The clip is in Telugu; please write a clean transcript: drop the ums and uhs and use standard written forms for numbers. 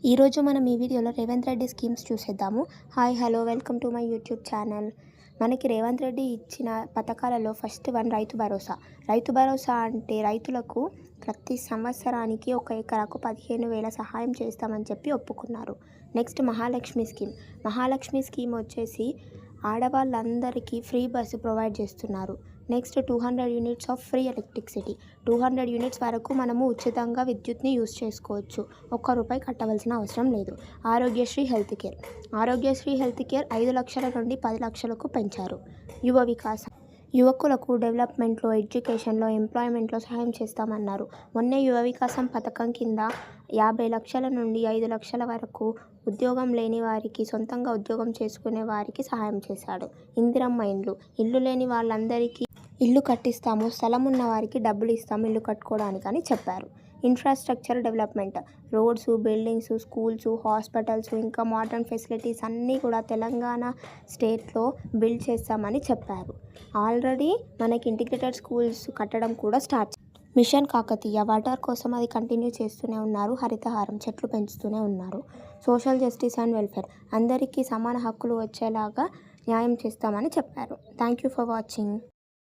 ఈరోజు మనం ఈ వీడియోలో రేవంత్ రెడ్డి స్కీమ్స్ చూసేద్దాము. Hi hello welcome to my YouTube channel. మనకి రేవంత్ రెడ్డి ఇచ్చిన పథకాలలో ఫస్ట్ వన్ రైతు భరోసా. రైతు భరోసా అంటే రైతులకు ప్రతి సంవత్సరానికి 1 ఎకరాకు 15,000 సహాయం చేస్తామని చెప్పి ఒప్పుకున్నారు. నెక్స్ట్ మహాలక్ష్మి స్కీమ్ వచ్చేసి ఆడవాళ్ళందరికీ ఫ్రీ బస్సు ప్రొవైడ్ చేస్తున్నారు. Next 200 units of free electricity. 200 units వరకు మనము ఉచితంగా విద్యుత్ని యూజ్ చేసుకోవచ్చు. ₹1 కట్టవలసిన అవసరం లేదు. ఆరోగ్యశ్రీ హెల్త్ కేర్ 5 లక్షల నుండి 10 లక్షలకు పెంచారు. యువ వికాసం, యువకులకు డెవలప్మెంట్లో, ఎడ్యుకేషన్లో, ఎంప్లాయ్మెంట్లో సహాయం చేస్తామన్నారు. మొన్నే యువ వికాసం పథకం కింద 50 లక్షల నుండి 5 లక్షల వరకు ఉద్యోగం లేని వారికి, సొంతంగా ఉద్యోగం చేసుకునే వారికి సహాయం చేశాడు. ఇందిరమ్మ ఇల్లు లేని వాళ్ళందరికీ ఇల్లు కట్టిస్తాము, స్థలం ఉన్న వారికి డబ్బులు ఇస్తాము ఇల్లు కట్టుకోవడానికి అని చెప్పారు. Infrastructure development, roads, buildings, schools, hospitals, ఇంకా మోడర్న్ ఫెసిలిటీస్ అన్నీ కూడా తెలంగాణ స్టేట్లో బిల్డ్ చేస్తామని చెప్పారు. ఆల్రెడీ మనకి ఇంటిగ్రేటెడ్ స్కూల్స్ కట్టడం కూడా స్టార్ట్. మిషన్ కాకతీయ వాటర్ కోసం అది కంటిన్యూ చేస్తూనే ఉన్నారు. హరితహారం చెట్లు పెంచుతూనే ఉన్నారు. సోషల్ జస్టిస్ అండ్ వెల్ఫేర్, అందరికీ సమాన హక్కులు వచ్చేలాగా న్యాయం చేస్తామని చెప్పారు. Thank you for watching.